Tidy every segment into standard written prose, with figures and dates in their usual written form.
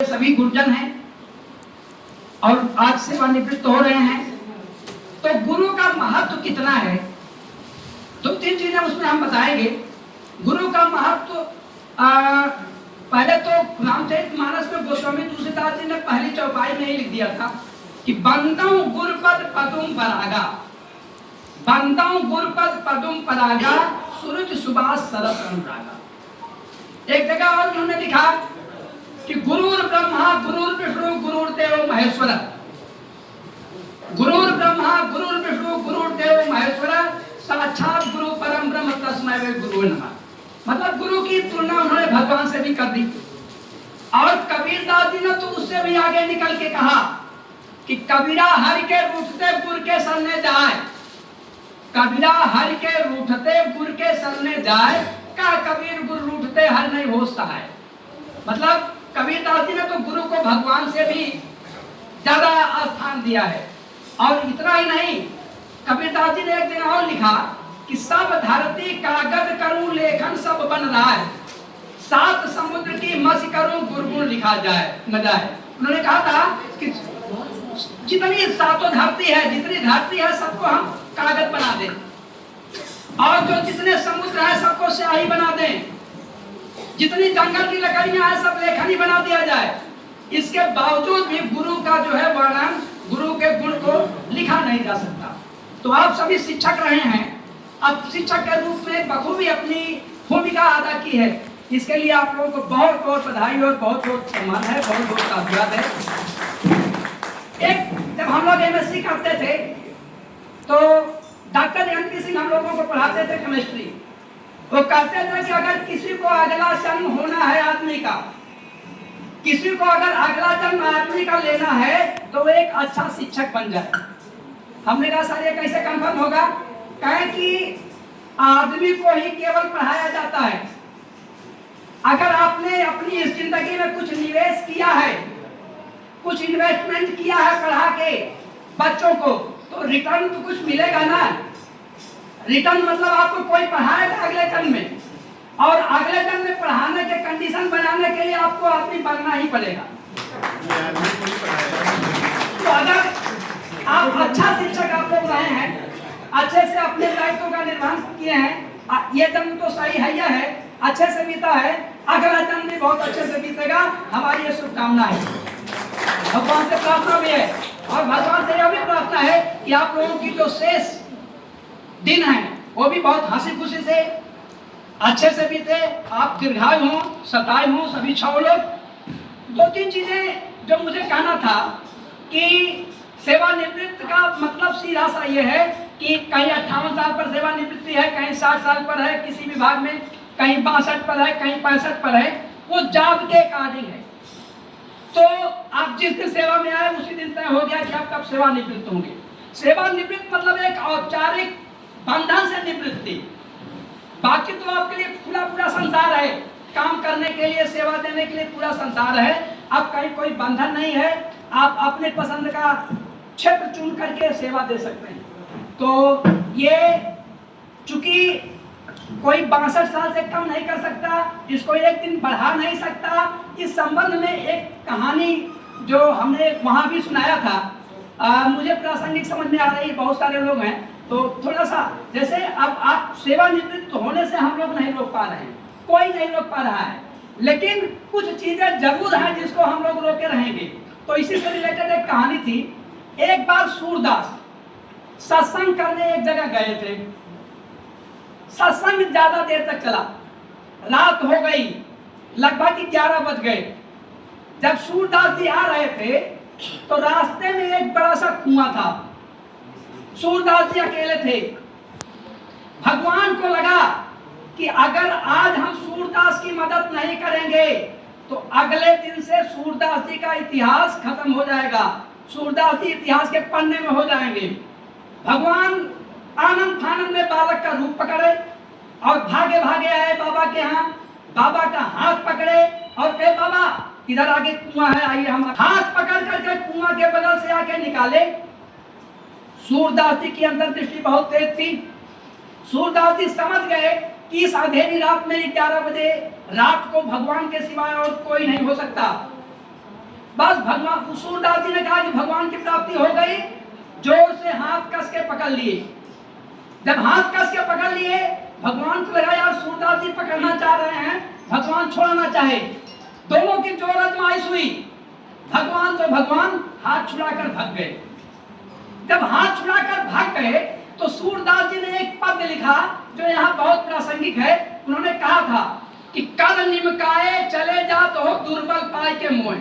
सभी गुरुजन हैं और आज सेवानिवृत्त हो रहे हैं, तो गुरु का महत्व कितना है, दो तीन चीजें उसमें हम बताएंगे। गुरु का महत्व पहले तो रामचरितमानस में गोस्वामी तुलसीदास जी ने पहली चौपाई में ही लिख दिया था कि बंदौ गुरुपद पदुम परागा, बंदौ गुरुपद पदुम परागा, सूरज सुबास सरस अनुरागा। एक जगह और उन्होंने लिखा कि गुरुर ब्रह्मा गुरुर विष्णु गुरुर देव महेश्वर, गुरुर ब्रह्मा गुरुर विष्णु गुरुर देव महेश्वर, साक्षात गुरु परम ब्रह्म तस्मै वे गुरु नमः। मतलब गुरु की तुलना उन्होंने भगवान से भी कर दी। और कबीरदास जी ने तो उससे भी आगे निकल के कहा कि कबीरा हरि के रूठते गुर के सरने जाए, कबीरा हरि के रूठते गुर के सरने जाए, का कबीर गुरु रूठते हर नहीं होता है। मतलब कबीरदास जी ने तो गुरु को भगवान से भी ज्यादा स्थान दिया है। और इतना ही नहीं, कबीरदास जी ने एक दिन और लिखा कि सब धरती कागज करूं लेखन सब बन रहा है, सात समुद्र की मस करूं गुरगुण लिखा जाए न जाए। उन्होंने कहा था कि जितनी सातों धरती है, जितनी धरती है सबको हम कागज बना दें, और जो जितने समुद्र है सबको स्याही बना दें, जितनी जंगल की लकड़ियां हैं सब लेखनी बना दिया जाए। इसके बावजूद भी गुरु का जो है वर्णन, गुरु के गुण को लिखा नहीं जा सकता। तो आप सभी शिक्षक रहे हैं, अब शिक्षक के रूप में बखूबी अपनी भूमिका अदा की है। इसके लिए आप लोगों को बहुत बहुत बधाई और बहुत बहुत सम्मान है, बहुत बहुत धन्यवाद है। एक जब हम लोग एमएससी करते थे तो डॉक्टर एनपी सिंह हम लोगों को पढ़ाते थे केमिस्ट्री। वो कहते थे कि अगर किसी को अगला जन्म होना है आदमी का, किसी को अगर अगला जन्म आदमी का लेना है तो वो एक अच्छा शिक्षक बन जाए। हमने कहा सर ये कैसे कंफर्म होगा? कहे कि आदमी को ही केवल पढ़ाया जाता है। अगर आपने अपनी इस जिंदगी में कुछ निवेश किया है, कुछ इन्वेस्टमेंट किया है पढ़ा के बच्चों को, तो रिटर्न तो कुछ मिलेगा ना। रिटर्न मतलब आपको कोई पढ़ाएगा अगले जन्म में, और अगले जन्म में पढ़ाने के कंडीशन बनाने के लिए आपको आदमी बनना ही पड़ेगा। तो अगर आप अच्छा शिक्षक आप लोग रहे हैं, अच्छे से अपने दायित्व का निर्वहन किए हैं, ये जन्म तो सही है, अच्छे से बीता है, अगला जन्म भी बहुत अच्छे से बीतेगा, हमारी ये शुभकामना है। भगवान से प्रार्थना भी है, और भगवान से यह भी प्रार्थना है कि आप लोगों की जो शेष दिन है वो भी बहुत हंसी खुशी से अच्छे से बीते, आप दीर्घायु हो, शतायु हो, सभी छह लोग। दो तीन चीजें जो मुझे कहना था कि सेवानिवृत्त का मतलब सीधा सा ये है कि कहीं 58 साल पर सेवानिवृत्ति है, कहीं 60 साल पर है किसी विभाग में, कहीं 62 पर है, कहीं 65 पर है, वो जॉब के अकॉर्डिंग है। तो आप जिस दिन सेवा में आए उसी दिन तय हो गया कि आप कब सेवानिवृत्त होंगे। सेवानिवृत्त मतलब एक औपचारिक बंधन से निवृत्ति। बाकी तो आपके लिए पूरा संसार है, काम करने के लिए, सेवा देने के लिए पूरा संसार है। अब कहीं कोई बंधन नहीं है, आप अपने पसंद का क्षेत्र चुन करके सेवा दे सकते हैं। तो ये चूंकि कोई 62 साल से कम नहीं कर सकता, इसको एक दिन बढ़ा नहीं सकता। इस संबंध में एक कहानी जो हमने वहां भी सुनाया था, मुझे प्रासंगिक समझ में आ रही, बहुत सारे लोग हैं तो थोड़ा सा, जैसे अब आप सेवानिवृत्त होने से हम लोग नहीं रोक पा रहे हैं, कोई नहीं रोक पा रहा है, लेकिन कुछ चीजें जरूर हैं जिसको हम लोग रोके रहेंगे। तो इसी से रिलेटेड एक कहानी थी। एक बार सूरदास सत्संग करने एक जगह गए थे। सत्संग ज्यादा देर तक चला, रात हो गई, लगभग 11 बज गए। जब सूरदास जी आ रहे थे तो रास्ते में एक बड़ा सा कुआं था। सूरदास जी अकेले थे। भगवान को लगा कि अगर आज हम सूरदास की मदद नहीं करेंगे तो अगले दिन से सूरदास जी का इतिहास खत्म हो जाएगा, सूरदास जी इतिहास के पन्ने में हो जाएंगे। भगवान आनंद फानंद में बालक का रूप पकड़े और भागे भागे आए बाबा के यहाँ, बाबा का हाथ पकड़े और कहे बाबा इधर आगे कुआं है, आइए। हम हाथ पकड़ करके कुआं के बगल से आके निकाले। सूरदास जी की अंतर्दृष्टि बहुत तेज थी। सूरदास जी समझ गए कि इस अंधेरी रात में 11 बजे रात को भगवान के सिवाय और कोई नहीं हो सकता। बस भगवान सूरदास जी ने कहा कि भगवान की प्राप्ति हो गई, जोर से हाथ कस के पकड़ लिए। जब हाथ कस के पकड़ लिए, भगवान को लगा यार सूरदास जी पकड़ना चाह रहे हैं, भगवान छोड़ना चाहे, दोनों की जोर आजमाइश हुई। भगवान हाथ छुड़ाकर भाग गए। जब हाथ छुड़ाकर भाग गए तो सूरदास जी ने एक पद लिखा जो यहाँ बहुत प्रासंगिक है। उन्होंने कहा था कि कर निमकाए चले जा तो हो दुर्बल पाए के मोह,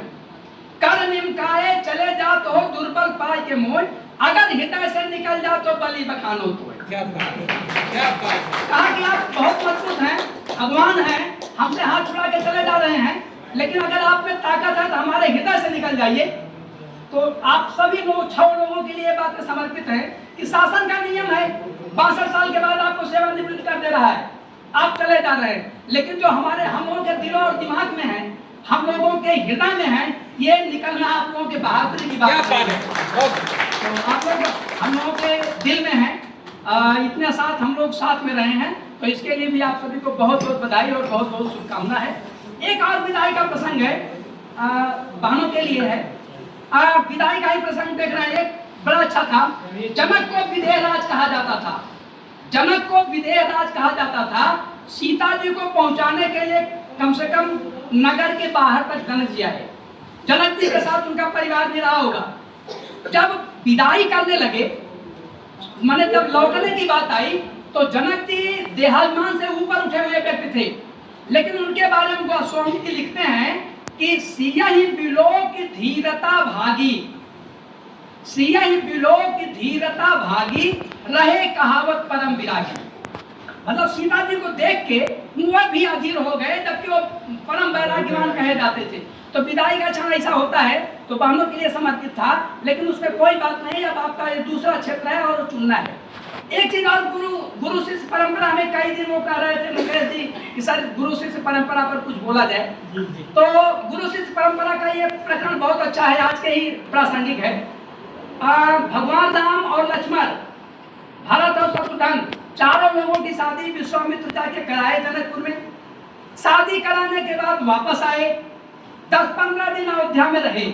कर निमकाए चले जा तो हो दुर्बल पाए के मोह, अगर हृदय से निकल जा तो बलि बखानो तो। क्या कहा कि आप बहुत मजबूत हैं, भगवान हैं, हमसे हाथ छुड़ा के चले जा रहे हैं, लेकिन अगर आप में ताकत है तो हमारे हृदय से निकल जाइए। तो आप सभी लोग 6 लोगों के लिए बातें समर्पित है कि शासन का नियम है 62 साल के बाद आपको सेवानिवृत्त कर दे रहा है, आप चले जा रहे हैं, लेकिन जो हमारे हम लोगों के दिलों और दिमाग में है, हम लोगों के हृदय में है, ये निकलना आप लोगों के बहादुरी की बात है। तो आप लोग हम लोगों के दिल में है, इतने साथ हम लोग साथ में रहे हैं, तो इसके लिए भी आप सभी को बहुत बहुत बधाई और बहुत बहुत शुभकामना है। एक और विदाई का प्रसंग है, बहनों के लिए है। विदाई का ही प्रसंग देख रहे हैं, एक बड़ा अच्छा था। जनक को विदेह राज कहा जाता था, जनक को विदेह राज कहा जाता था। सीता जी को पहुंचाने के लिए कम से कम नगर के बाहर तक जनक जी आए, जनक जी के साथ उनका परिवार भी रहा होगा। जब विदाई करने लगे, माने जब लौटने की बात आई, तो जनक जी देहाभिमान से ऊपर उठे हुए व्यक्ति थे, लेकिन उनके बारे में गोस्वामी जी लिखते हैं कि सियहि बिलोक धीरता भागी, सियहि बिलोक धीरता भागी, रहे कहावत परम विरागी। मतलब सीता जी को देख के वह भी अधीर हो गए, जबकि वो परम वैराग्यवान कहे जाते थे। तो विदाई का क्षण ऐसा होता है, तो बहनों के लिए समर्पित था, लेकिन उसमें कोई बात नहीं। अब आपका ये दूसरा क्षेत्र है और चुनना है। एक चीज और, गुरु शिष्य परंपरा में कई दिन वो कह रहे थे मुकेश जी कि सर गुरु शिष्य परंपरा पर कुछ बोला जाए। तो गुरु शिष्य परंपरा का ये प्रकरण बहुत अच्छा है, आज के ही प्रासंगिक है। भगवान राम और लक्ष्मण, भरत और शत्रुघ्न, चारों लोगों की शादी विश्वामित्र जाके कराए जनकपुर में। शादी कराने के बाद वापस आए, 10-15 दिन अयोध्या में रहे,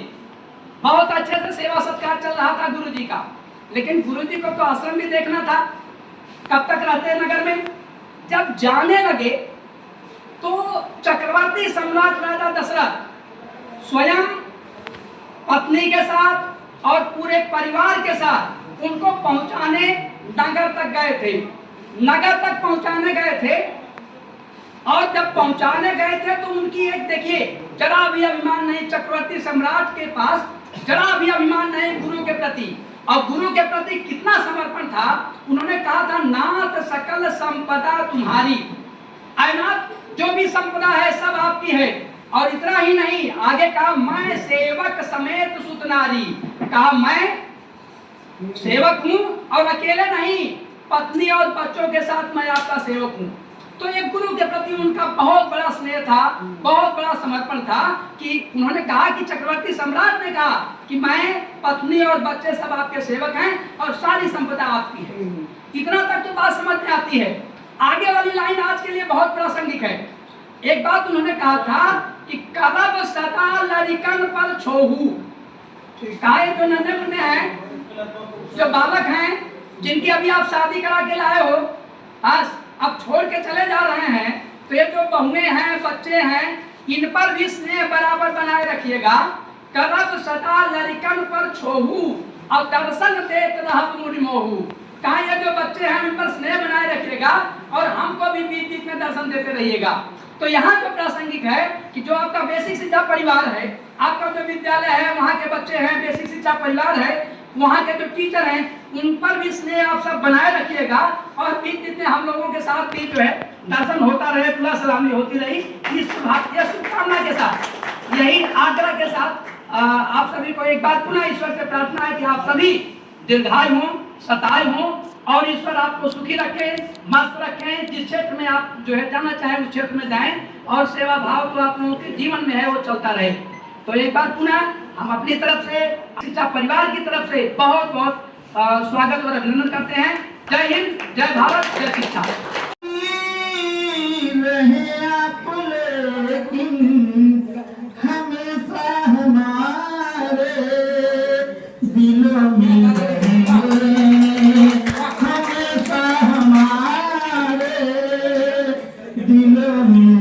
बहुत अच्छे से सेवा सत्कार चल रहा था गुरु जी का। लेकिन गुरु जी को तो आश्रम भी देखना था, कब तक रहते हैं नगर में। जब जाने लगे तो चक्रवर्ती सम्राट राजा दशरथ स्वयं पत्नी के साथ और पूरे परिवार के साथ उनको पहुंचाने नगर तक गए थे, नगर तक पहुंचाने गए थे। और जब पहुंचाने गए थे तो उनकी एक देखिए जरा भी अभिमान नहीं, चक्रवर्ती सम्राट के पास जरा भी अभिमान नहीं गुरु के प्रति, और गुरु के प्रति कितना समर्पण था। उन्होंने कहा था नाथ सकल संपदा तुम्हारी, नाथ जो भी संपदा है सब आपकी है। और इतना ही नहीं, आगे कहा मैं सेवक समेत सुतनारी, कहा मैं सेवक हूँ और अकेले नहीं, पत्नी और बच्चों के साथ मैं आपका सेवक हूँ। तो एक गुरु के प्रति उनका बहुत बड़ा स्नेह था, बहुत बड़ा समर्पण था कि उन्होंने कहा कि चक्रवर्ती सम्राट ने कहा कि मैं, पत्नी और बच्चे सब आपके सेवक हैं और सारी संपदा आपकी है। इतना तक तो बात समझ में आती है। आगे वाली लाइन आज के लिए बहुत प्रासंगिक है। एक बात उन्होंने कहा था कि करब सदा लड़िकन पर छोहू, कहा जो नन्हे मुन्ने हैं, जो बालक हैं, जिनकी अभी आप शादी करा के लाए हो, आज अब छोड़ के चले जा रहे हैं, तो ये जो बहुएं हैं, बच्चे हैं, इन पर भी स्नेह बराबर बनाए रखिएगा। करब सदा लड़िकन पर छोहू और दर्शन देत रहब मुनि मोहू, कहा ये जो बच्चे हैं उन पर स्नेह बनाए रखिएगा और हमको भी बीच बीच में दर्शन देते रहिएगा। तो यहाँ जो प्रासंगिक है कि जो आपका बेसिक शिक्षा परिवार है, आपका जो विद्यालय है, वहाँ के बच्चे हैं, बेसिक शिक्षा परिवार है, वहाँ के जो टीचर हैं, उन पर भी स्नेह आप सब बनाए रखिएगा और बीच बीच में हम लोगों के साथ भी जो है दर्शन होता रहे, तुला सलामी होती रही। इस शुभकामना के साथ, यही आग्रह के साथ आप सभी को एक बार पुनः ईश्वर से प्रार्थना है कि आप सभी दीर्घायु हों, सतायु हों और ईश्वर आपको सुखी रखें, मस्त रखें। जिस क्षेत्र में आप जो है जाना चाहें उस क्षेत्र में जाएं और सेवा भाव तो आप लोगों के जीवन में है वो चलता रहे। तो एक बार पुनः हम अपनी तरफ से, शिक्षा परिवार की तरफ से बहुत बहुत स्वागत और अभिनंदन करते हैं। जय हिंद, जय भारत, जय शिक्षा। हमेशा हमारा दिलों में रहेंगे हमेशा हमारे दिलों में